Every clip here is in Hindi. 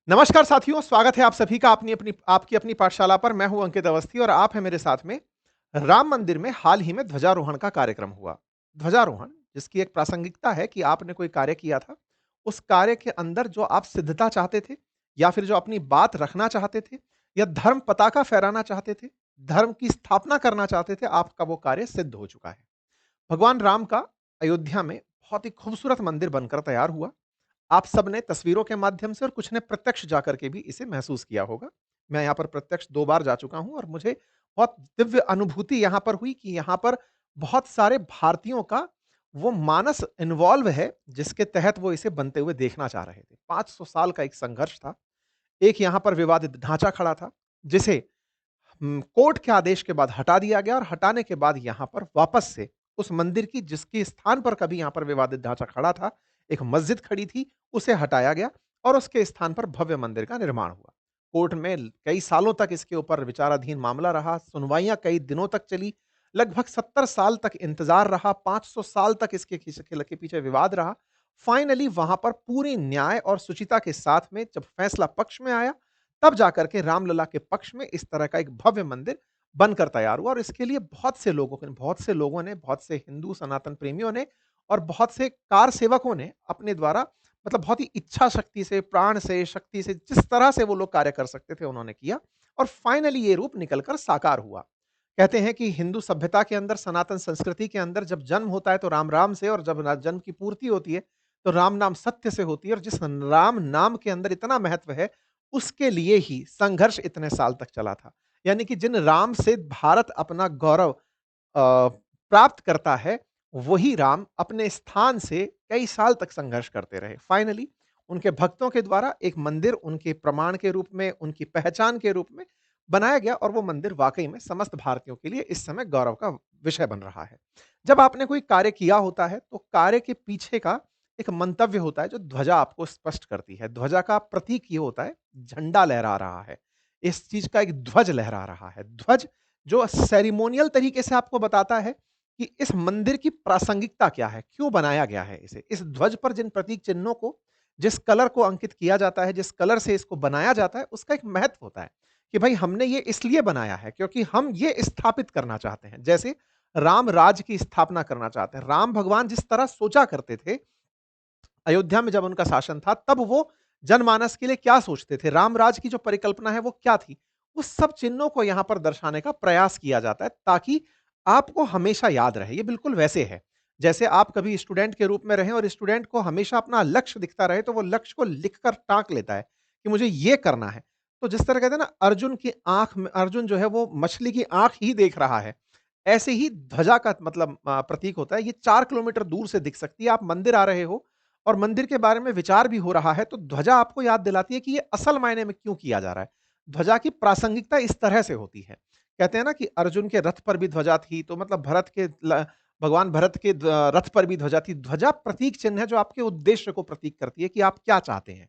नमस्कार साथियों, स्वागत है आप सभी का आपकी अपनी पाठशाला पर। मैं हूं अंकित अवस्थी और आप हैं मेरे साथ में। राम मंदिर में हाल ही में ध्वजारोहण का कार्यक्रम हुआ। ध्वजारोहण जिसकी एक प्रासंगिकता है कि आपने कोई कार्य किया था, उस कार्य के अंदर जो आप सिद्धता चाहते थे या फिर जो अपनी बात रखना चाहते थे या धर्म पताका फहराना चाहते थे, धर्म की स्थापना करना चाहते थे, आपका वो कार्य सिद्ध हो चुका है। भगवान राम का अयोध्या में बहुत ही खूबसूरत मंदिर बनकर तैयार हुआ। आप सबने तस्वीरों के माध्यम से और कुछ ने प्रत्यक्ष जाकर के भी इसे महसूस किया होगा। मैं यहाँ पर प्रत्यक्ष 2 बार जा चुका हूँ और मुझे बहुत दिव्य अनुभूति यहाँ पर हुई कि यहाँ पर बहुत सारे भारतीयों का वो मानस इन्वॉल्व है, जिसके तहत वो इसे बनते हुए देखना चाह रहे थे। 500 साल का एक संघर्ष था। एक यहाँ पर विवादित ढांचा खड़ा था, जिसे कोर्ट के आदेश के बाद हटा दिया गया और हटाने के बाद यहाँ पर वापस से उस मंदिर की जिसके स्थान पर कभी यहाँ पर विवादित ढांचा खड़ा था, एक मस्जिद खड़ी थी, उसे हटाया गया और उसके स्थान पर भव्य मंदिर का निर्माण हुआ। कोर्ट में कई सालों तक इसके ऊपर विचाराधीन मामला रहा, सुनवाइयाँ कई दिनों तक चली, लगभग 70 साल तक इंतजार रहा, 500 साल तक इसके के पीछे विवाद रहा। फाइनली वहाँ पर पूरी न्याय और शुचिता के साथ में जब फैसला पक्ष में आया, तब जाकर के रामलला के पक्ष में इस तरह का एक भव्य मंदिर बनकर तैयार हुआ और इसके लिए बहुत से हिंदू सनातन प्रेमियों ने और बहुत से कार सेवकों ने अपने द्वारा मतलब बहुत ही इच्छा शक्ति से, प्राण से, शक्ति से, जिस तरह से वो लोग कार्य कर सकते थे उन्होंने किया और फाइनली ये रूप निकलकर साकार हुआ। कहते हैं कि हिंदू सभ्यता के अंदर, सनातन संस्कृति के अंदर जब जन्म होता है तो राम राम से और जब जन्म की पूर्ति होती है तो राम नाम सत्य से होती है और जिस राम नाम के अंदर इतना महत्व है, उसके लिए संघर्ष इतने साल तक चला था। यानी कि जिन राम से भारत अपना गौरव प्राप्त करता है, वही राम अपने स्थान से कई साल तक संघर्ष करते रहे। फाइनली उनके भक्तों के द्वारा एक मंदिर उनके प्रमाण के रूप में, उनकी पहचान के रूप में बनाया गया और वो मंदिर वाक़ई में समस्त भारतीयों के लिए इस समय गौरव का विषय बन रहा है। जब आपने कोई कार्य किया होता है, तो कार्य के पीछे का एक मंतव्य होता है जो ध्वजा आपको स्पष्ट करती है। ध्वजा का प्रतीक ये होता है, झंडा लहरा रहा है। इस चीज़ का एक ध्वज लहरा रहा है। ध्वज जो सेरेमोनियल तरीके से आपको बताता है कि इस मंदिर की प्रासंगिकता क्या है, क्यों बनाया गया है इसे। इस ध्वज पर जिन प्रतीक चिन्हों को, जिस कलर को अंकित किया जाता है, जिस कलर से इसको बनाया जाता है, उसका एक महत्व होता है कि भई हमने ये इसलिए बनाया है क्योंकि हम ये स्थापित करना चाहते हैं। जैसे राम राज्य की स्थापना करना चाहते हैं। राम भगवान जिस तरह सोचा करते थे अयोध्या में जब उनका शासन था, तब वो जनमानस के लिए क्या सोचते थे? रामराज की जो परिकल्पना है, वो क्या थी? उस सब चिन्हों को यहाँ पर दर्शाने का प्रयास किया जाता है, ताकि आपको हमेशा याद रहे। ये बिल्कुल वैसे है, जैसे आप कभी स्टूडेंट के रूप में रहें और स्टूडेंट को हमेशा अपना लक्ष्य दिखता रहे, तो वो लक्ष्य को लिखकर टाँक लेता है कि मुझे ये करना है। तो जिस तरह कहते हैं ना, अर्जुन जो है, वो मछली की आँख ही देख रहा है। ऐसे ही ध्वजा का मतलब प्रतीक होता है। ये 4 किलोमीटर दूर से दिख सकती है। आप मंदिर आ रहे हो और मंदिर के बारे में विचार भी हो रहा है, तो ध्वजा आपको याद दिलाती है कि ये असल मायने में क्यों किया जा रहा है। ध्वजा की प्रासंगिकता इस तरह से होती है। कहते हैं ना कि अर्जुन के रथ पर भी ध्वजा थी, तो मतलब भगवान भरत के रथ पर भी ध्वजा थी। ध्वजा प्रतीक चिन्ह है जो आपके उद्देश्य को प्रतीक करती है कि आप क्या चाहते हैं।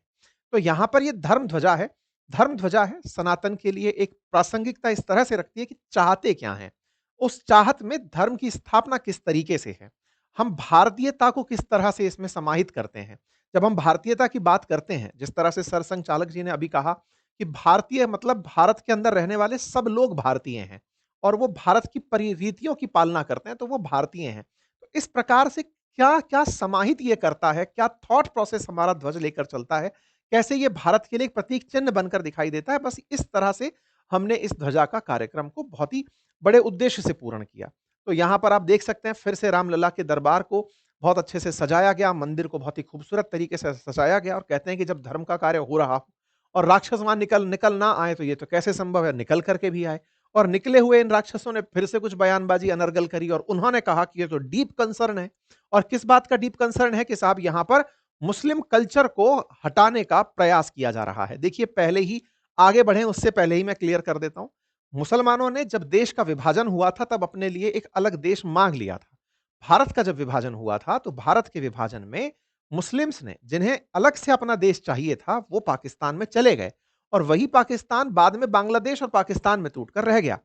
तो यहाँ पर ये धर्म ध्वजा है। धर्म ध्वजा है, सनातन के लिए एक प्रासंगिकता इस तरह से रखती है कि चाहते क्या हैं? उस चाहत में धर्म की स्थापना किस तरीके से है? हम भारतीयता को किस तरह से इसमें समाहित करते हैं? जब हम भारतीयता की बात करते हैं, जिस तरह से सरसंघ चालक जी ने अभी कहा कि भारतीय मतलब भारत के अंदर रहने वाले सब लोग भारतीय हैं और वो भारत की रीतियों की पालना करते हैं, तो वो भारतीय हैं। तो इस प्रकार से क्या-क्या समाहित ये करता है, क्या थॉट प्रोसेस हमारा ध्वज लेकर चलता है, कैसे ये भारत के लिए एक प्रतीक चिन्ह बनकर दिखाई देता है, बस इस तरह से हमने इस ध्वजा का कार्यक्रम को बहुत ही बड़े उद्देश्य से पूर्ण किया। तो यहाँ पर आप देख सकते हैं फिर से रामलला के दरबार को बहुत अच्छे से सजाया गया, मंदिर को बहुत ही खूबसूरत तरीके से सजाया गया और कहते हैं कि जब धर्म का कार्य हो रहा हो और राक्षस वहाँ निकल निकल ना आए तो ये तो कैसे संभव है, निकल कर के भी आए। और निकले हुए इन राक्षसों ने फिर से कुछ बयानबाजी अनर्गल करी और उन्होंने कहा कि ये तो डीप कंसर्न है। और किस बात का डीप कंसर्न है कि साहब यहाँ पर मुस्लिम कल्चर को हटाने का प्रयास किया जा रहा है। देखिए पहले ही आगे बढ़ें उससे पहले ही मैं क्लियर कर देता हूँ। मुसलमानों ने जब देश का विभाजन हुआ था तब अपने लिए एक अलग देश मांग लिया था। भारत का जब विभाजन हुआ था तो भारत के विभाजन में मुस्लिम्स ने जिन्हें अलग से अपना देश चाहिए था वो पाकिस्तान में चले गए और वही पाकिस्तान बाद में बांग्लादेश और पाकिस्तान में टूटकर रह गया।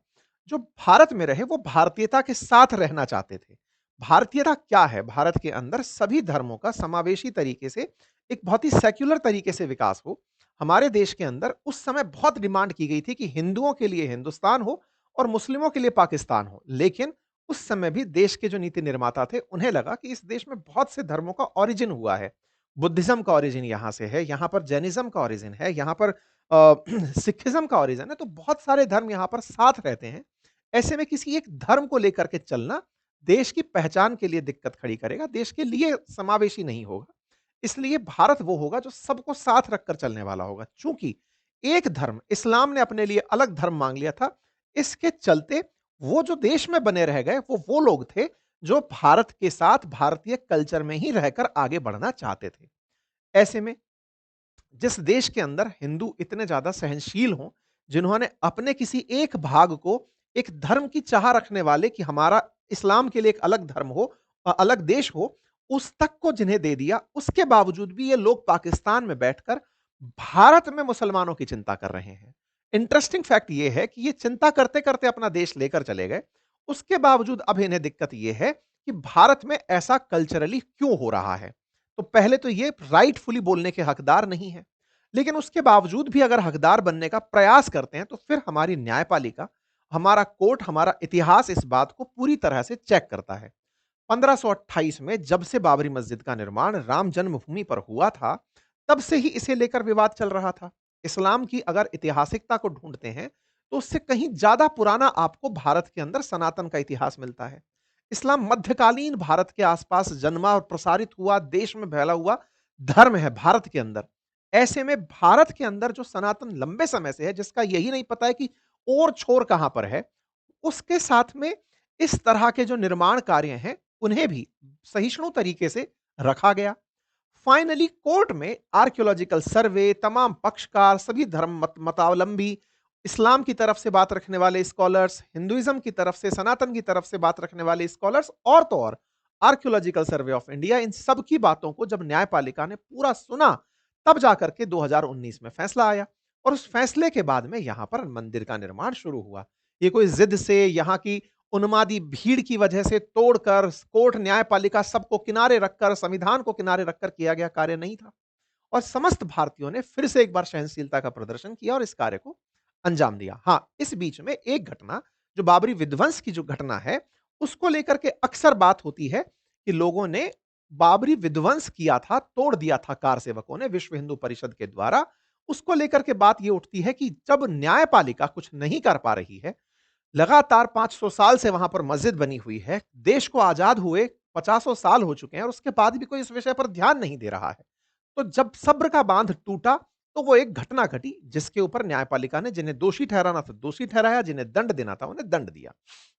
जो भारत में रहे वो भारतीयता के साथ रहना चाहते थे। भारतीयता क्या है? भारत के अंदर सभी धर्मों का समावेशी तरीके से एक बहुत ही सेक्युलर तरीके से विकास हो। हमारे देश के अंदर उस समय बहुत डिमांड की गई थी कि हिंदुओं के लिए हिंदुस्तान हो और मुस्लिमों के लिए पाकिस्तान हो। लेकिन उस समय भी देश के जो नीति निर्माता थे, उन्हें लगा कि इस देश में बहुत से धर्मों का ओरिजिन हुआ है। बुद्धिज़्म का ओरिजिन यहाँ से है, यहाँ पर जैनिज़्म का ओरिजिन है, यहाँ पर सिखिज़्म का ओरिजिन है, तो बहुत सारे धर्म यहाँ पर साथ रहते हैं। ऐसे में किसी एक धर्म को लेकर के चलना देश की पहचान के लिए दिक्कत खड़ी करेगा, देश के लिए समावेशी नहीं होगा। इसलिए भारत वो होगा जो सबको साथ रखकर चलने वाला होगा। चूँकि एक धर्म इस्लाम ने अपने लिए अलग धर्म माँग लिया था, इसके चलते वो जो देश में बने रह गए, वो लोग थे जो भारत के साथ भारतीय कल्चर में ही रहकर आगे बढ़ना चाहते थे। ऐसे में जिस देश के अंदर हिंदू इतने ज़्यादा सहनशील हों, जिन्होंने अपने किसी एक भाग को एक धर्म की चाह रखने वाले कि हमारा इस्लाम के लिए एक अलग धर्म हो अलग देश हो, उस तक को जिन्हें दे दिया, उसके बावजूद भी ये लोग पाकिस्तान में बैठकर भारत में मुसलमानों की चिंता कर रहे हैं। इंटरेस्टिंग फैक्ट ये है कि ये चिंता करते-करते अपना देश लेकर चले गए। उसके बावजूद अब इन्हें दिक्कत ये है कि भारत में ऐसा कल्चरली क्यों हो रहा है? तो पहले तो ये राइटफुली बोलने के हकदार नहीं है। लेकिन उसके बावजूद भी अगर हकदार बनने का प्रयास करते हैं, तो फिर हमारी न्यायपालिका, हमारा कोर्ट, हमारा इतिहास इस बात को पूरी तरह से चेक करता है। 1528 में जब से बाबरी मस्जिद का निर्माण राम जन्मभूमि पर हुआ था, तब से ही इसे लेकर विवाद चल रहा था। इस्लाम की अगर ऐतिहासिकता को ढूंढते हैं, तो उससे कहीं ज्यादा पुराना आपको भारत के अंदर सनातन का इतिहास मिलता है। इस्लाम मध्यकालीन भारत के आसपास जन्मा और प्रसारित हुआ, देश में फैला हुआ धर्म है भारत के अंदर। ऐसे में भारत के अंदर जो सनातन लंबे समय से है, जिसका यही नहीं पता है कि और छोर कहां पर है, उसके साथ में इस तरह के जो निर्माण कार्य हैं, उन्हें भी सहिष्णु तरीके से रखा गया। फाइनली कोर्ट में आर्कियोलॉजिकल सर्वे, तमाम पक्षकार, सभी धर्म मतावलंबी, इस्लाम की तरफ से बात रखने वाले स्कॉलर्स, हिंदुइज्म की तरफ से, सनातन की तरफ से बात रखने वाले स्कॉलर्स और तो और आर्कियोलॉजिकल सर्वे ऑफ इंडिया, इन सब की बातों को जब न्यायपालिका ने पूरा सुना, तब जाकर के 2019 में फैसला आया और उस फैसले के बाद में यहां पर मंदिर का निर्माण शुरू हुआ। ये कोई जिद से, यहां की उन्मादी भीड़ की वजह से तोड़कर, कोर्ट, न्यायपालिका सबको किनारे रखकर, संविधान को किनारे रखकर किया गया कार्य नहीं था। और समस्त भारतीयों ने फिर से एक बार सहनशीलता का प्रदर्शन किया और इस कार्य को अंजाम दिया। हाँ, इस बीच में एक घटना, जो बाबरी विध्वंस की जो घटना है, उसको लेकर के अक्सर बात होती है कि लोगों ने बाबरी विध्वंस किया था, तोड़ दिया था कार सेवकों ने विश्व हिंदू परिषद के द्वारा। उसको लेकर के बात ये उठती है कि जब न्यायपालिका कुछ नहीं कर पा रही है, लगातार 500 साल से वहां पर मस्जिद बनी हुई है, देश को आजाद हुए 50 साल हो चुके हैं और उसके बाद भी कोई इस विषय पर ध्यान नहीं दे रहा है। तो जब सब्र का बांध टूटा, तो वो एक घटना घटी जिसके ऊपर न्यायपालिका ने जिन्हें दोषी ठहराना था दोषी ठहराया, जिन्हें दंड देना था उन्हें दंड दिया।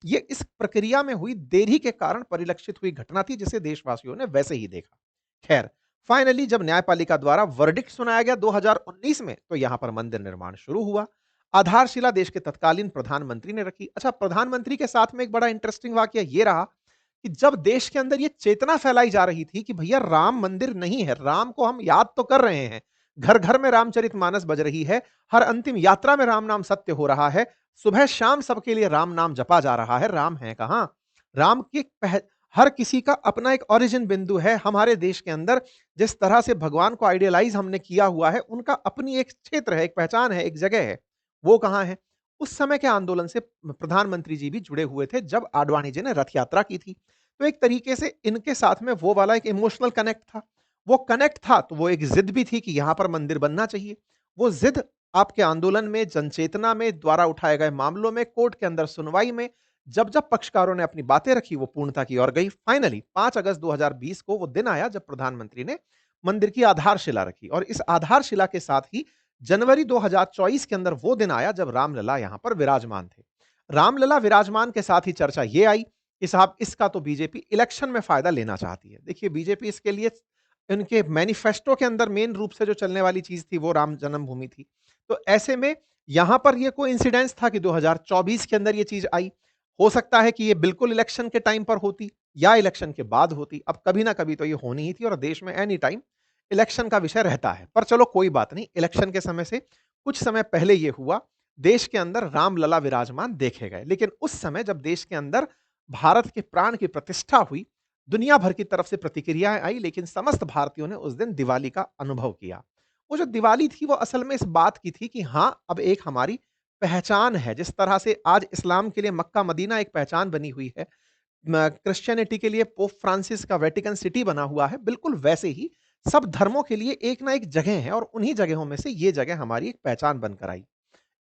ये इस प्रक्रिया में हुई देरी के कारण परिलक्षित हुई घटना थी, जिसे देशवासियों ने वैसे ही देखा। खैर, फाइनली जब न्यायपालिका द्वारा वर्डिक्ट सुनाया गया 2019 में, तो यहां पर मंदिर निर्माण शुरू हुआ। आधारशिला देश के तत्कालीन प्रधानमंत्री ने रखी। अच्छा, प्रधानमंत्री के साथ में एक बड़ा इंटरेस्टिंग वाकया ये रहा कि जब देश के अंदर ये चेतना फैलाई जा रही थी कि भैया राम मंदिर नहीं है, राम को हम याद तो कर रहे हैं, घर-घर में रामचरितमानस बज रही है, हर अंतिम यात्रा में राम नाम सत्य हो रहा है, सुबह-शाम सबके लिए राम नाम जपा जा रहा है, राम है कहां? राम की हर किसी का अपना एक ओरिजिन बिंदु है हमारे देश के अंदर। जिस तरह से भगवान को आइडियलाइज हमने किया हुआ है, उनका अपनी एक क्षेत्र है, एक पहचान है, एक जगह है। वो कहां है? उस समय के आंदोलन से प्रधानमंत्री जी भी जुड़े हुए थे जब आडवाणी जी ने रथ यात्रा की थी। तो एक तरीके से इनके साथ में वो वाला एक इमोशनल कनेक्ट था। वो कनेक्ट था तो वो एक जिद भी थी कि यहां पर मंदिर बनना चाहिए। वो जिद आपके आंदोलन में, जनचेतना में, द्वारा उठाए गए मामलों में, कोर्ट के अंदर सुनवाई में, जब पक्षकारों ने अपनी बातें रखी, वो पूर्णता की ओर गई। फाइनली 5 अगस्त 2020 को वो दिन आया जब प्रधानमंत्री ने मंदिर की आधारशिला रखी और इस आधारशिला के साथ ही जनवरी 2024 के अंदर वो दिन आया जब रामलला यहां पर विराजमान थे। रामलला विराजमान के साथ ही चर्चा ये आई कि साहब इसका तो बीजेपी इलेक्शन में फायदा लेना चाहती है। देखिए, बीजेपी इसके लिए इनके मैनिफेस्टो के अंदर मेन रूप से जो चलने वाली चीज थी वो राम जन्मभूमि थी। तो ऐसे में यहां पर ये कोई इंसिडेंस था कि 2024 के अंदर ये चीज आई। हो सकता है कि ये बिल्कुल इलेक्शन के टाइम पर होती या इलेक्शन के बाद होती। अब कभी ना कभी तो ये होनी ही थी और देश में एनी टाइम इलेक्शन का विषय रहता है। पर चलो कोई बात नहीं, इलेक्शन के समय से कुछ समय पहले ये हुआ, देश के अंदर रामलला विराजमान देखे गए। लेकिन उस समय जब देश के अंदर भारत के प्राण की प्रतिष्ठा हुई, दुनिया भर की तरफ से प्रतिक्रियाएं आई, लेकिन समस्त भारतीयों ने उस दिन दिवाली का अनुभव किया। वो जो दिवाली थी वो असल में इस बात की थी कि हाँ, अब एक हमारी पहचान है। जिस तरह से आज इस्लाम के लिए मक्का-मदीना एक पहचान बनी हुई है, क्रिश्चियनिटी के लिए पोप फ्रांसिस का वेटिकन सिटी बना हुआ है, बिल्कुल वैसे ही सब धर्मों के लिए एक ना एक जगह है और उन्हीं जगहों में से ये जगह हमारी एक पहचान बनकर आई।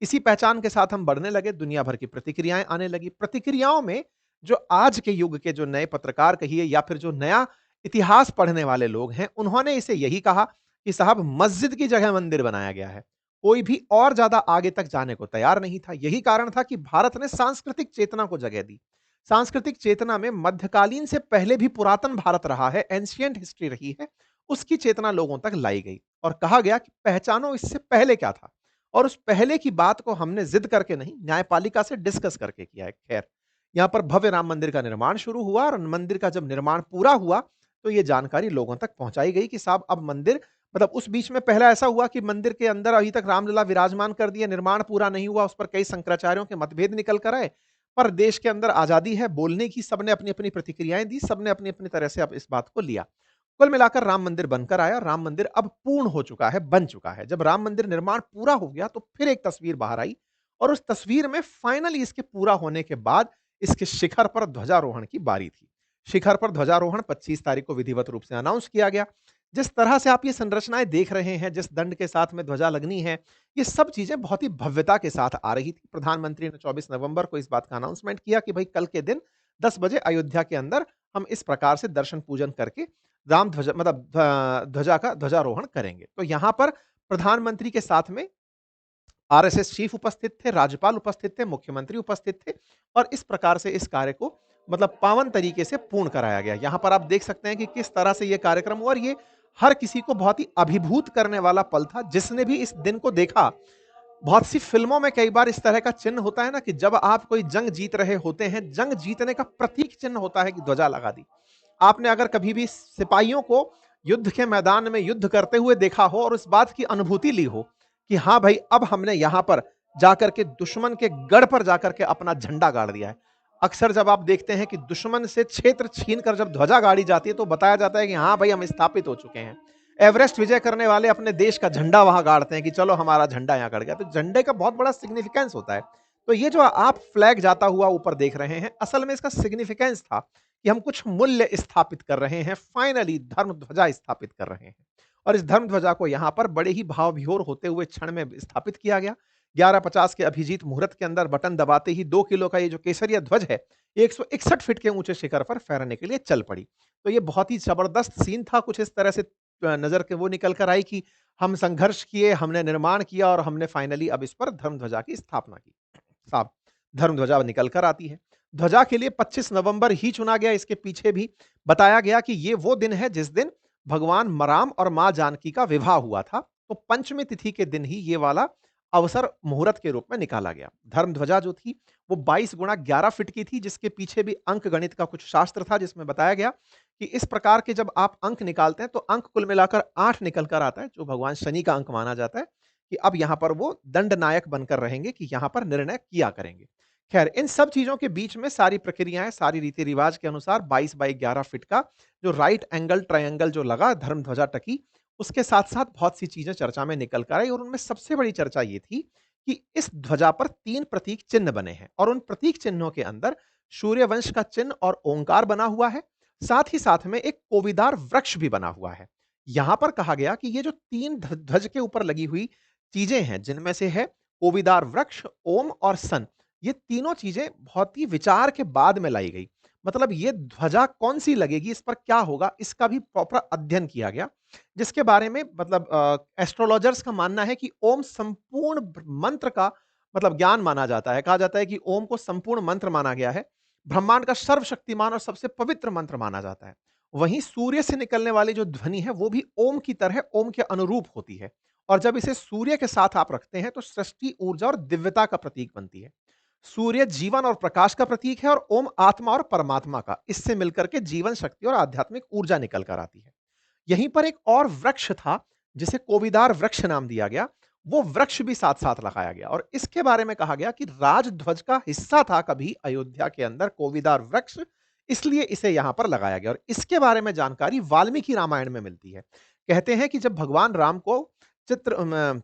इसी पहचान के साथ हम बढ़ने लगे, दुनिया भर की प्रतिक्रियाएँ आने लगी। प्रतिक्रियाओं में जो आज के युग के जो नए पत्रकार कहिए या फिर जो नया इतिहास पढ़ने वाले लोग हैं, उन्होंने इसे यही कहा कि साहब मस्जिद की जगह मंदिर बनाया गया है। कोई भी और ज़्यादा आगे तक जाने को तैयार नहीं था। यही कारण था कि भारत ने सांस्कृतिक चेतना को जगह दी। सांस्कृतिक चेतना में मध्यकालीन से पहले भी पुरातन भारत रहा है, एंशिएंट हिस्ट्री रही है, उसकी चेतना लोगों तक लाई गई और कहा गया कि पहचानो इससे पहले क्या था। और उस पहले की बात को हमने ज़िद करके नहीं, न्यायपालिका से डिस्कस करके किया है। खैर, यहाँ पर भव्य राम मंदिर का निर्माण शुरू हुआ और मंदिर का जब निर्माण पूरा हुआ, तो ये जानकारी लोगों तक पहुँचाई गई कि साहब अब मंदिर मतलब उस बीच में पहला ऐसा हुआ कि मंदिर के अंदर अभी तक रामलला विराजमान कर दिए, निर्माण पूरा नहीं हुआ, उस पर कई शंकराचार्यों के मतभेद निकल कर आए। पर देश के अंदर आज़ादी है बोलने की, सबने अपनी-अपनी प्रतिक्रियाएँ दी, सबने अपनी-अपनी तरह से अब इस बात को लिया। कुल मिलाकर राम मंदिर बनकर आया, राम मंदिर अब पूर्ण हो चुका है, बन चुका है। जब राम मंदिर निर्माण पूरा हो गया, तो फिर एक तस्वीर बाहर आई और उस तस्वीर में फाइनली इसके पूरा होने के बाद इसके शिखर पर ध्वजारोहण की बारी थी। शिखर पर ध्वजारोहण 25 तारीख को विधिवत रूप से अनाउंस किया गया। जिस तरह से आप ये संरचनाएँ देख रहे हैं, जिस दंड के साथ में ध्वजा लगनी है, ये सब चीज़ें बहुत ही भव्यता के साथ आ रही थी। प्रधानमंत्री ने 24 नवंबर को इस बात का अनाउंसमेंट किया कि भई कल के दिन 10 बजे अयोध्या के अंदर हम इस प्रकार से दर्शन पूजन करके राम ध्वजा मतलब ध्वजा का ध्वजारोहण करेंगे। तो यहाँ पर प्रधानमंत्री के साथ में आरएसएस चीफ उपस्थित थे, राज्यपाल उपस्थित थे, मुख्यमंत्री उपस्थित थे और इस प्रकार से इस कार्य को मतलब पावन तरीके से पूर्ण कराया गया। यहाँ पर आप देख सकते हैं कि किस तरह से ये कार्यक्रम हुआ और ये हर किसी को बहुत ही अभिभूत करने वाला पल था। जिसने भी इस दिन को देखा, बहुत सी फ़िल्मों में कई बार इस तरह का चिन्ह होता है ना कि जब आप कोई जंग जीत रहे होते हैं, जंग जीतने का प्रतीक चिन्ह होता है कि ध्वजा लगा दी। आपने अगर कभी भी सिपाहियों को युद्ध के मैदान में युद्ध करते हुए देखा हो और उस बात की अनुभूति ली हो कि हाँ भाई, अब हमने यहाँ पर जाकर के दुश्मन के गढ़ पर जाकर के अपना झंडा गाड़ दिया है। अक्सर जब आप देखते हैं कि दुश्मन से क्षेत्र छीनकर जब ध्वजा गाड़ी जाती है, तो बताया जाता है कि हाँ भाई, हम स्थापित हो चुके हैं। एवरेस्ट विजय करने वाले अपने देश का झंडा वहां गाड़ते हैं कि चलो हमारा झंडा यहाँ गड़ गया। तो झंडे का बहुत बड़ा सिग्निफिकेंस होता है। तो ये जो आप फ्लैग जाता हुआ ऊपर देख रहे हैं, असल में इसका सिग्निफिकेंस था कि हम कुछ मूल्य स्थापित कर रहे हैं, फाइनली धर्म ध्वजा स्थापित कर रहे हैं। और इस धर्म ध्वजा को यहाँ पर बड़े ही भाव-विभोर होते हुए क्षण में स्थापित किया गया। 11:50 के अभिजीत मुहूर्त के अंदर बटन दबाते ही 2 किलो का ये जो केसरिया ध्वज है, 161 फीट के ऊँचे शिखर पर फहराने के लिए चल पड़ी। तो ये बहुत ही ज़बरदस्त सीन था, कुछ इस तरह से नज़र के वो निकल कर आई कि हम संघर्ष किए, हमने निर्माण किया और हमने फाइनली अब इस पर धर्म ध्वजा की स्थापना की। साहब, धर्म ध्वजा निकल कर आती है। ध्वजा के लिए 25 नवंबर ही चुना गया, इसके पीछे भी बताया गया कि ये वो दिन है जिस दिन भगवान राम और माँ जानकी का विवाह हुआ था। तो पंचमी तिथि के दिन ही ये वाला अवसर मुहूर्त के रूप में निकाला गया। धर्म ध्वजा जो थी वो 22 गुणा 11 फीट की थी, जिसके पीछे भी अंक गणित का कुछ शास्त्र था, जिसमें बताया गया कि इस प्रकार के जब आप अंक निकालते हैं तो अंक कुल मिलाकर 8 निकल कर आता है, जो भगवान शनि का अंक माना जाता है कि अब यहाँ पर वो दंड नायक बनकर रहेंगे कि यहाँ पर निर्णय किया करेंगे। खैर, इन सब चीज़ों के बीच में सारी प्रक्रियाएँ, सारी रीति-रिवाज के अनुसार 22 बाई 11 फीट का जो राइट एंगल ट्रायंगल जो लगा, धर्म ध्वजा टकी, उसके साथ-साथ बहुत सी चीज़ें चर्चा में निकल कर आई और उनमें सबसे बड़ी चर्चा ये थी कि इस ध्वजा पर 3 प्रतीक चिन्ह बने हैं और उन प्रतीक चिन्हों के अंदर सूर्यवंश का चिन्ह और ओंकार बना हुआ है। साथ ही साथ में एक कोविदार वृक्ष भी बना हुआ है। यहाँ पर कहा गया कि ये जो 3 ध्वज के ऊपर लगी हुई चीज़ें हैं, जिनमें से है कोविदार वृक्ष, ओम और सन, ये तीनों चीज़ें बहुत ही विचार के बाद में लाई गई। मतलब ये ध्वजा कौन-सी लगेगी, इस पर क्या होगा, इसका भी प्रॉपर अध्ययन किया गया। जिसके बारे में मतलब एस्ट्रोलॉजर्स का मानना है कि ओम संपूर्ण मंत्र का मतलब ज्ञान माना जाता है। कहा जाता है कि ओम को संपूर्ण मंत्र माना गया है। ब्रह्मांड का सर्वशक्तिमान और सबसे पवित्र मंत्र माना जाता है। वहीं सूर्य से निकलने वाली जो ध्वनि है वो भी ओम की तरह ओम के अनुरूप होती है और जब इसे सूर्य के साथ आप रखते हैं तो सृष्टि, ऊर्जा और दिव्यता का प्रतीक बनती है। सूर्य जीवन और प्रकाश का प्रतीक है और ओम आत्मा और परमात्मा का। इससे मिलकर के जीवन शक्ति और आध्यात्मिक ऊर्जा निकल कर आती है। यहीं पर एक और वृक्ष था, जिसे कोविदार वृक्ष नाम दिया गया, वो वृक्ष भी साथ-साथ लगाया गया और इसके बारे में कहा गया कि राजध्वज का हिस्सा था कभी अयोध्या के अंदर कोविदार वृक्ष, इसलिए इसे यहाँ पर लगाया गया और इसके बारे में जानकारी वाल्मीकि रामायण में मिलती है। कहते हैं कि जब भगवान राम को चित्र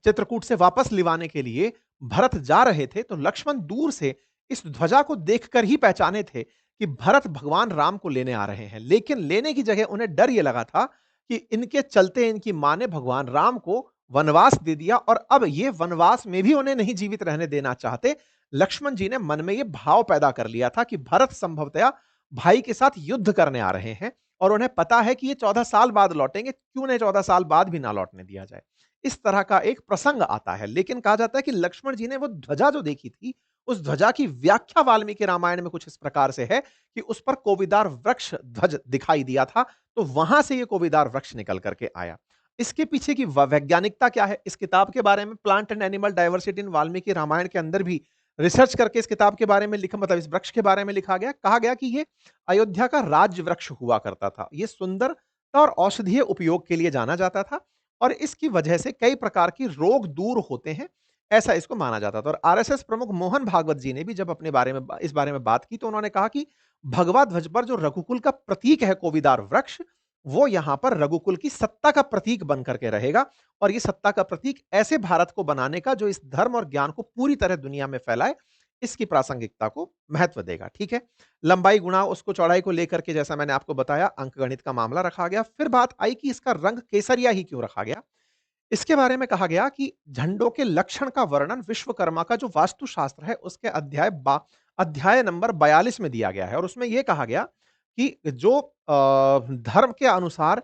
चित्रकूट से वापस लिवाने के लिए भरत जा रहे थे, तो लक्ष्मण दूर से इस ध्वजा को देखकर ही पहचाने थे कि भरत भगवान राम को लेने आ रहे हैं। लेकिन लेने की जगह उन्हें डर ये लगा था कि इनके चलते इनकी माँ ने भगवान राम को वनवास दे दिया और अब ये वनवास में भी उन्हें नहीं जीवित रहने देना चाहते। लक्ष्मण जी ने मन में ये भाव पैदा कर लिया था कि भरत संभवतया भाई के साथ युद्ध करने आ रहे हैं और उन्हें पता है कि ये 14 साल बाद लौटेंगे, क्यों नहीं 14 साल बाद भी ना लौटने दिया जाए। इस तरह का एक प्रसंग आता है। लेकिन कहा जाता है कि लक्ष्मण जी ने वो ध्वजा जो देखी थी, उस ध्वजा की व्याख्या वाल्मीकि रामायण में कुछ इस प्रकार से है कि उस पर कोविदार वृक्ष ध्वज दिखाई दिया था, तो वहां से ये कोविदार वृक्ष निकल करके आया। इसके पीछे की वैज्ञानिकता क्या है? इस किताब के बारे में plant and animal diversity in Valmiki Ramayana के अंदर भी रिसर्च करके इस किताब के बारे में लिखा, मतलब इस वृक्ष के बारे में लिखा गया। कहा गया कि ये अयोध्या का राज्य वृक्ष हुआ करता था। ये सुंदरता और औषधीय उपयोग के लिए जाना जाता था और इसकी वजह से कई प्रकार की रोग दूर होते हैं, ऐसा इसको माना जाता था। और आरएसएस प्रमुख मोहन भागवत जी ने भी जब अपने बारे में इस बारे में बात की, तो उन्होंने कहा कि भगवा ध्वज पर जो रघुकुल का प्रतीक है कोविदार वृक्ष, वो यहां पर रघुकुल की सत्ता का प्रतीक बन करके रहेगा और ये सत्ता का प्रतीक ऐसे भारत को बनाने का जो इस धर्म और ज्ञान को पूरी तरह दुनिया में फैलाए, इसकी प्रासंगिकता को महत्व देगा। ठीक है, लंबाई गुणा उसको चौड़ाई को लेकर के जैसा मैंने आपको बताया अंकगणित का मामला रखा गया। फिर बात आई कि इसका रंग केसरिया ही क्यों रखा गया। इसके बारे में कहा गया कि झंडों के लक्षण का वर्णन विश्वकर्मा का जो वास्तुशास्त्र है उसके अध्याय नंबर 42 में दिया गया है और उसमें यह कहा गया कि जो धर्म के अनुसार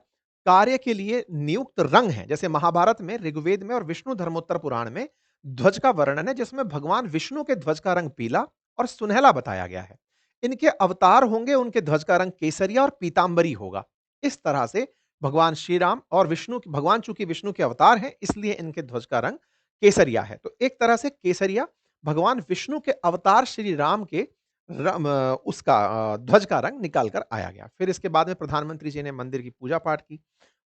कार्य के लिए नियुक्त रंग है, जैसे महाभारत में, ऋग्वेद में और विष्णु धर्मोत्तर पुराण में ध्वज का वर्णन है जिसमें भगवान विष्णु के ध्वज का रंग पीला और सुनहला बताया गया है। इनके अवतार होंगे, उनके ध्वज का रंग केसरिया और पीतांबरी होगा। इस तरह से भगवान श्री राम और विष्णु, भगवान चूंकि विष्णु के अवतार हैं इसलिए इनके ध्वज का रंग केसरिया है। तो एक तरह से केसरिया भगवान विष्णु के अवतार श्री राम के उसका ध्वज का रंग निकाल कर आया गया। फिर इसके बाद में प्रधानमंत्री जी ने मंदिर की पूजा पाठ की।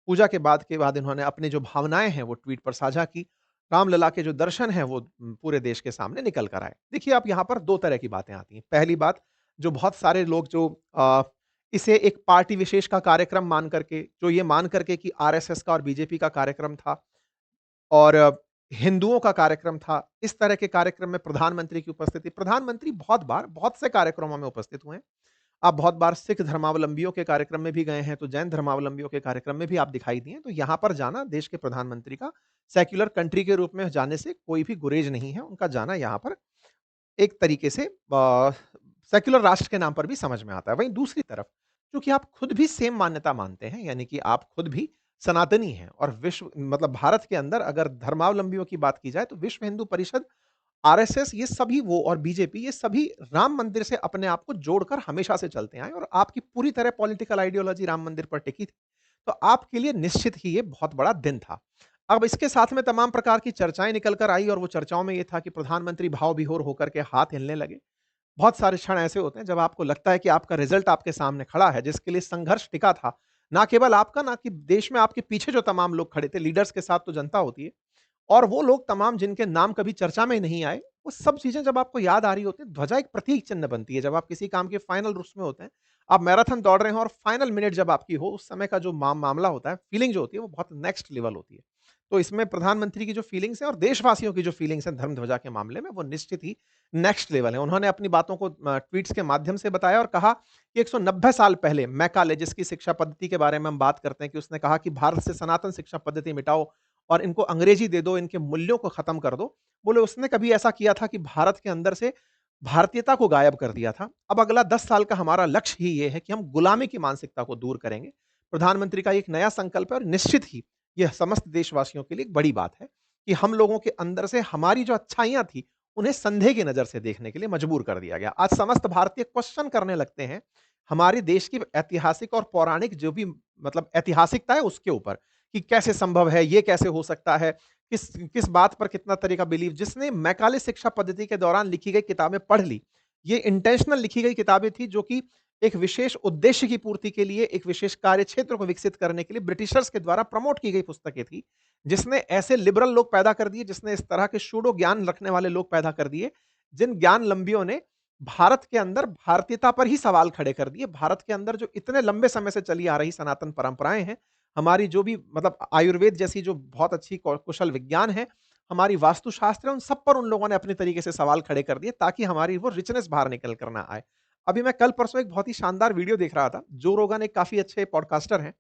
पूजा के बाद इन्होंने अपनी जो भावनाएं हैं वो ट्वीट पर साझा की। रामलला के जो दर्शन हैं वो पूरे देश के सामने निकल कर आए। देखिए, आप यहाँ पर दो तरह की बातें आती हैं। पहली बात, जो बहुत सारे लोग जो इसे एक पार्टी विशेष का कार्यक्रम मान करके, जो ये मान करके कि आरएसएस का और बीजेपी का कार्यक्रम था और हिंदुओं का कार्यक्रम था, इस तरह के कार्यक्रम में प्रधानमंत्री की उपस्थिति, प्रधानमंत्री बहुत बार बहुत से कार्यक्रमों में उपस्थित हुए हैं। आप बहुत बार सिख धर्मावलंबियों के कार्यक्रम में भी गए हैं, तो जैन धर्मावलंबियों के कार्यक्रम में भी आप दिखाई दिए। तो यहाँ पर जाना देश के प्रधानमंत्री का सेक्युलर कंट्री के रूप में जाने से कोई भी गुरेज नहीं है। उनका जाना यहाँ पर एक तरीके से सेक्युलर राष्ट्र के नाम पर भी समझ में आता है। वहीं दूसरी तरफ, चूँकि आप खुद भी सेम मान्यता मानते हैं, यानी कि आप खुद भी सनातनी हैं और विश्व, मतलब भारत के अंदर अगर धर्मावलंबियों की बात की जाए तो विश्व हिंदू परिषद, आरएसएस, ये सभी वो और बीजेपी, ये सभी राम मंदिर से अपने आप को जोड़कर हमेशा से चलते आए और आपकी पूरी तरह पॉलिटिकल आइडियोलॉजी राम मंदिर पर टिकी थी। तो आपके लिए निश्चित ही ये बहुत बड़ा दिन था। अब इसके साथ में तमाम प्रकार की चर्चाएँ निकल कर आई और वो चर्चाओं में ये था कि प्रधानमंत्री भाव-विभोर होकर के हाथ हिलने लगे। बहुत सारे क्षण ऐसे होते हैं जब आपको लगता है कि आपका रिजल्ट आपके सामने खड़ा है, जिसके लिए संघर्ष टिका था। ना केवल आपका, ना कि देश में आपके पीछे जो तमाम लोग खड़े थे, लीडर्स के साथ तो जनता होती है। और वो लोग तमाम जिनके नाम कभी चर्चा में नहीं आए, वो सब चीज़ें जब आपको याद आ रही होती हैं, ध्वजा एक प्रतीक चिन्ह बनती है। जब आप किसी काम के फाइनल उसमें होते हैं, आप मैराथन दौड़ रहे हो और फाइनल मिनट जब आपकी हो, उस समय का जो मामला होता है, फीलिंग जो होती है, वो बहुत नेक्स्ट लेवल होती है। तो इसमें प्रधानमंत्री की जो फीलिंग्स हैं और देशवासियों की जो फीलिंग्स हैं धर्म ध्वजा के मामले में, वो निश्चित ही नेक्स्ट लेवल है। उन्होंने अपनी बातों को ट्वीट्स के माध्यम से बताया और कहा कि 190 साल पहले मैकाले, जिसकी शिक्षा पद्धति के बारे में हम बात करते हैं, कि उसने कहा कि भारत से सनातन शिक्षा पद्धति मिटाओ और इनको अंग्रेजी दे दो, इनके मूल्यों को खत्म कर दो। बोले उसने कभी ऐसा किया था कि भारत के अंदर से भारतीयता को गायब कर दिया था। अब अगला 10 साल का हमारा लक्ष्य ही ये है कि हम गुलामी की मानसिकता को दूर करेंगे। प्रधानमंत्री का एक नया संकल्प है और निश्चित ही यह समस्त देशवासियों के लिए एक बड़ी बात है कि हम लोगों के अंदर से हमारी जो अच्छाइयाँ थी, उन्हें संदेह की नज़र से देखने के लिए मजबूर कर दिया गया। आज समस्त भारतीय क्वेश्चन करने लगते हैं, हमारे देश की ऐतिहासिक और पौराणिक जो भी, मतलब ऐतिहासिकता है उसके ऊपर, कि कैसे संभव है, ये कैसे हो सकता है, किस किस बात पर कितना तरह का बिलीव। जिसने मैकाले शिक्षा पद्धति के दौरान लिखी गई किताबें पढ़ ली, ये इंटेंशनल लिखी गई किताबें थी जो कि एक विशेष उद्देश्य की पूर्ति के लिए, एक विशेष कार्य क्षेत्र को विकसित करने के लिए ब्रिटिशर्स के द्वारा प्रमोट की गई पुस्तकें थी। जिसने ऐसे लिबरल लोग पैदा कर दिए, जिसने इस तरह के सूडो ज्ञान रखने वाले लोग पैदा कर दिए, जिन ज्ञान लंबियों ने भारत के अंदर भारतीयता पर ही सवाल खड़े कर दिए। भारत के अंदर जो इतने लंबे समय से चली आ रही सनातन परंपराएं हैं, हमारी जो भी मतलब आयुर्वेद जैसी जो बहुत अच्छी कुशल विज्ञान है, हमारी वास्तुशास्त्र है, उन सब पर उन लोगों ने अपने तरीके से सवाल खड़े कर दिए ताकि हमारी वो रिचनेस बाहर निकल कर ना आए। अभी मैं कल परसों एक बहुत ही शानदार वीडियो देख रहा था, जो रोगन एक काफ़ी अच्छे पॉडकास्टर हैं,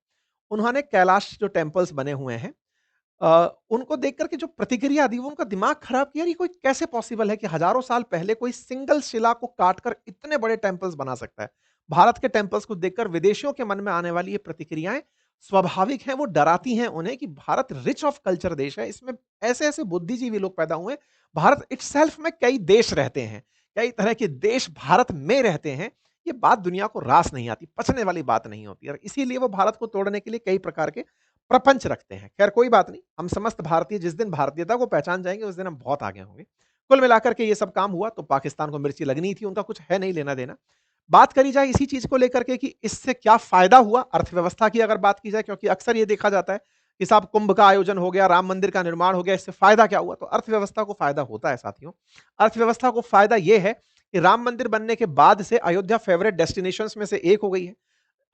उन्होंने कैलाश जो टेम्पल्स बने हुए हैं उनको देख कर के जो प्रतिक्रिया दी, वो उनका दिमाग खराब किया, यार ये कोई कैसे पॉसिबल है कि हज़ारों साल पहले कोई सिंगल शिला को काटकर इतने बड़े टेम्पल्स बना सकता है। भारत के टेम्पल्स को देखकर विदेशियों के मन में आने वाली ये प्रतिक्रियाएँ स्वाभाविक हैं, वो डराती हैं उन्हें कि भारत रिच ऑफ कल्चर देश है, इसमें ऐसे-ऐसे बुद्धिजीवी लोग पैदा हुए हैं। भारत इटसेल्फ में कई देश रहते हैं, कई तरह के देश भारत में रहते हैं। ये बात दुनिया को रास नहीं आती, पचने वाली बात नहीं होती और इसीलिए वो भारत को तोड़ने के लिए कई प्रकार के प्रपंच रखते हैं। खैर कोई बात नहीं, हम समस्त भारतीय जिस दिन भारतीयता को पहचान जाएँगे, उस दिन हम बहुत आगे होंगे। कुल मिलाकर के ये सब काम हुआ तो पाकिस्तान को मिर्ची लगनी थी, उनका कुछ है नहीं लेना-देना। बात करी जाए इसी चीज़ को लेकर के कि इससे क्या फ़ायदा हुआ अर्थव्यवस्था की अगर बात की जाए, क्योंकि अक्सर ये देखा जाता है कि साहब कुंभ का आयोजन हो गया, राम मंदिर का निर्माण हो गया, इससे फ़ायदा क्या हुआ? तो अर्थव्यवस्था को फ़ायदा होता है साथियों। अर्थव्यवस्था को फ़ायदा ये है कि राम मंदिर बनने के बाद से अयोध्या फ़ेवरेट डेस्टिनेशंस में से एक हो गई है।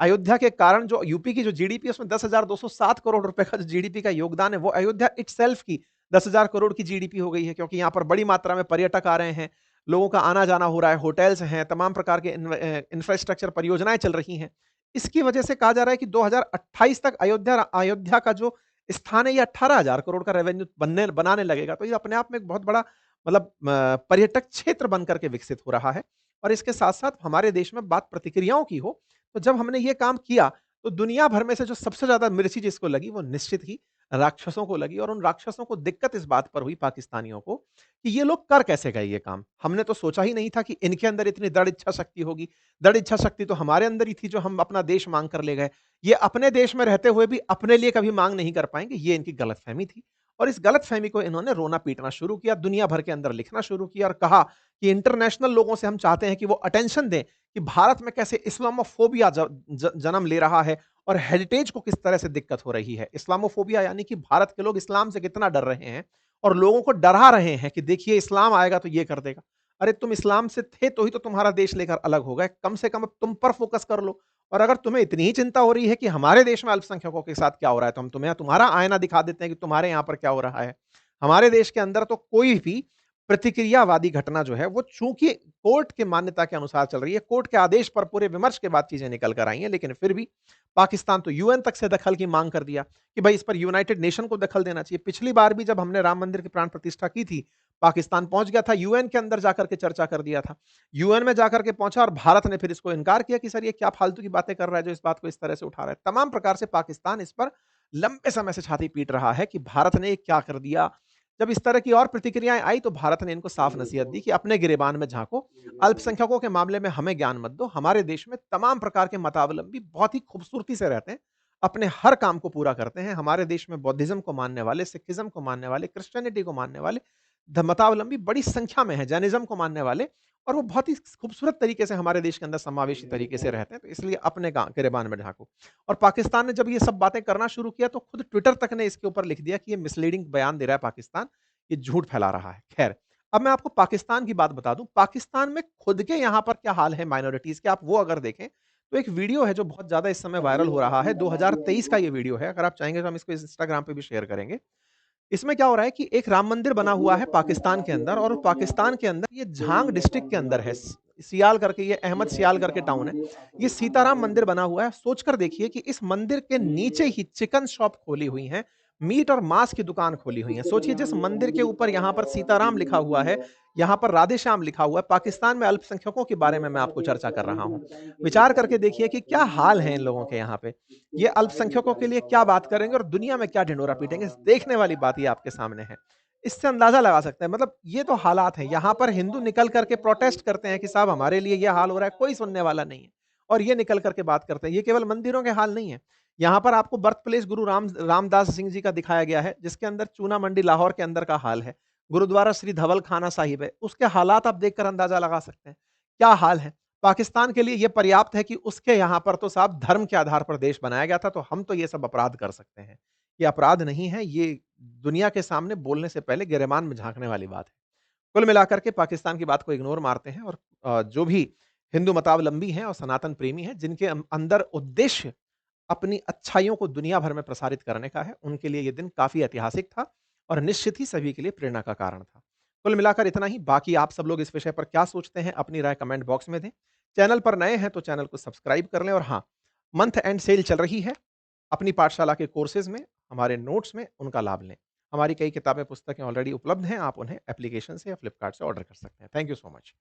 अयोध्या के कारण जो यूपी की जो जीडीपी है उसमें 10,207 करोड़ रुपए का जो जीडीपी का योगदान है वो अयोध्या इटसेल्फ की 10,000 करोड़ की जीडीपी हो गई है, क्योंकि यहाँ पर बड़ी मात्रा में पर्यटक आ रहे हैं, लोगों का आना-जाना हो रहा है, होटल्स हैं, तमाम प्रकार के इंफ्रास्ट्रक्चर परियोजनाएँ चल रही हैं। इसकी वजह से कहा जा रहा है कि 2028 तक अयोध्या अयोध्या का जो स्थान है ये 18,000 करोड़ का रेवेन्यू बनाने लगेगा। तो ये अपने आप में एक बहुत बड़ा मतलब पर्यटक क्षेत्र बन कर के विकसित हो रहा है और इसके साथ-साथ हमारे देश में बात प्रतिक्रियाओं की हो, तो जब हमने ये काम किया, तो दुनिया भर में से जो सबसे ज़्यादा मिर्ची जिसको लगी, वो निश्चित ही राक्षसों को लगी और उन राक्षसों को दिक्कत इस बात पर हुई पाकिस्तानियों को, कि ये लोग कर कैसे गए ये काम? हमने तो सोचा ही नहीं था कि इनके अंदर इतनी दृढ़ इच्छा शक्ति होगी। दृढ़ इच्छा शक्ति तो हमारे अंदर ही थी जो हम अपना देश माँग कर ले गए। ये अपने देश में रहते हुए भी अपने लिए कभी माँग नहीं कर पाएँगे, ये इनकी गलतफ़हमी थी और इस गलतफ़हमी को इन्होंने रोना-पीटना शुरू किया, दुनिया भर के अंदर लिखना शुरू किया और कहा कि इंटरनेशनल लोगों से हम चाहते हैं कि वो अटेंशन दें कि भारत में कैसे इस्लामोफोबिया जन्म ले रहा है और हेरिटेज को किस तरह से दिक्कत हो रही है। इस्लामोफोबिया यानी कि भारत के लोग इस्लाम से कितना डर रहे हैं और लोगों को डरा रहे हैं कि देखिए इस्लाम आएगा तो ये कर देगा। अरे तुम इस्लाम से थे तो ही तो तुम्हारा देश लेकर अलग हो गए। कम से कम अब तुम पर फ़ोकस कर लो और अगर तुम्हें इतनी ही चिंता हो रही है कि हमारे देश में अल्पसंख्यकों के साथ क्या हो रहा है, तो हम तुम्हें तुम्हारा आईना दिखा देते हैं कि तुम्हारे यहाँ पर क्या हो रहा है। हमारे देश के अंदर तो कोई भी प्रतिक्रियावादी घटना जो है वो चूँकि कोर्ट की मान्यता के अनुसार चल रही है, कोर्ट के आदेश पर पूरे विमर्श के बाद चीज़ें निकल कर आई हैं, लेकिन फिर भी पाकिस्तान तो यूएन तक से दखल की माँग कर दिया कि भई इस पर यूनाइटेड नेशन को दखल देना चाहिए। पिछली बार भी जब हमने राम मंदिर की प्राण प्रतिष्ठा की थी, पाकिस्तान पहुँच गया था, यूएन के अंदर जाकर के चर्चा कर दिया था। यूएन में जाकर के पहुँचा और भारत ने फिर इसको इनकार किया कि सर ये क्या फालतू की बातें कर रहा है जो इस बात को इस तरह से उठा रहा है। तमाम प्रकार से पाकिस्तान इस पर लंबे समय से छाती पीट रहा है कि भारत ने ये क्या कर दिया। जब इस तरह की और प्रतिक्रियाएँ आई तो भारत ने इनको साफ नसीहत दी कि अपने गिरेबान में झाँको, अल्पसंख्यकों के मामले में हमें ज्ञान मत दो। हमारे देश में तमाम प्रकार के मतावलंबी बहुत ही खूबसूरती से रहते हैं, अपने हर काम को पूरा करते हैं। हमारे देश में बौद्धिज़्म को मानने वाले, सिखिज़्म को मानने वाले, क्रिश्चियनिटी को मानने वाले मतावलंबी बड़ी संख्या में हैं, जैनिज़्म को मानने वाले और वो बहुत ही खूबसूरत तरीके से हमारे देश के अंदर समावेशी तरीके से रहते हैं, तो इसलिए अपने गिरेबान में झाँको। और पाकिस्तान ने जब ये सब बातें करना शुरू किया तो खुद ट्विटर तक ने इसके ऊपर लिख दिया कि ये मिसलीडिंग बयान दे रहा है पाकिस्तान, ये झूठ फैला रहा है। ख़ैर, अब मैं आपको पाकिस्तान की बात बता दूँ, पाकिस्तान में खुद के यहाँ पर क्या हाल है माइनॉरिटीज़ के, आप वो अगर देखें, तो एक वीडियो है जो बहुत ज़्यादा इस समय वायरल हो रहा है, 2023 का ये वीडियो है, अगर आप चाहेंगे तो हम इसको इंस्टाग्राम पे भी शेयर करेंगे। इसमें क्या हो रहा है कि एक राम मंदिर बना हुआ है पाकिस्तान के अंदर और पाकिस्तान के अंदर ये झांग डिस्ट्रिक्ट के अंदर है। सियाल करके ये अहमद सियाल करके टाउन है। ये सीताराम मंदिर बना हुआ है। सोचकर देखिए कि इस मंदिर के नीचे ही चिकन शॉप खोली हुई हैं, मीट और मांस की दुकान खोली हुई है। सोचिए जिस मंदिर के ऊपर यहाँ पर सीताराम लिखा हुआ है, यहाँ पर राधे श्याम लिखा हुआ है, पाकिस्तान में अल्पसंख्यकों के बारे में मैं आपको चर्चा कर रहा हूँ। विचार करके देखिए कि क्या हाल है इन लोगों के यहाँ पे। ये अल्पसंख्यकों के लिए क्या बात करेंगे और दुनिया में क्या ढिंढोरा पीटेंगे, देखने वाली बात ये आपके सामने है। इससे अंदाज़ा लगा सकते हैं मतलब ये तो हालात हैं, यहाँ पर हिंदू निकल कर के प्रोटेस्ट करते हैं कि साहब हमारे लिए ये हाल हो रहा है, कोई सुनने वाला नहीं है। और ये निकल कर के बात करते हैं, ये केवल मंदिरों के हाल नहीं है। यहाँ पर आपको बर्थ प्लेस गुरु रामदास सिंह जी का दिखाया गया है, जिसके अंदर चूना मंडी लाहौर के अंदर का हाल है। गुरुद्वारा श्री धवल खाना साहिब है, उसके हालात आप देखकर अंदाज़ा लगा सकते हैं, क्या हाल है। पाकिस्तान के लिए ये पर्याप्त है कि उसके यहाँ पर तो साहब धर्म के आधार पर देश बनाया गया था, तो हम तो ये सब अपराध कर सकते हैं। ये अपराध नहीं है, ये दुनिया के सामने बोलने से पहले गिरेबान में झाँकने वाली बात है। कुल मिलाकर के पाकिस्तान की बात को इग्नोर मारते हैं और जो भी हिंदू मतावलंबी हैं और सनातन प्रेमी हैं, जिनके अंदर उद्देश्य अपनी अच्छाइयों को दुनिया भर में प्रसारित करने का है। उनके लिए ये दिन काफ़ी ऐतिहासिक था और निश्चित ही सभी के लिए प्रेरणा का कारण था। कुल मिलाकर इतना ही, बाकी आप सब लोग इस विषय पर क्या सोचते हैं, अपनी राय कमेंट बॉक्स में दें। चैनल पर नए हैं तो चैनल को सब्सक्राइब कर लें और हाँ, मंथ एंड सेल चल रही है। अपनी पाठशाला के कोर्सेज़ में, हमारे नोट्स में उनका लाभ लें। हमारी कई किताबें, पुस्तकें ऑलरेडी उपलब्ध हैं, आप उन्हें एप्लीकेशन से या फ्लिपकार्ट से ऑर्डर कर सकते हैं। Thank you so much.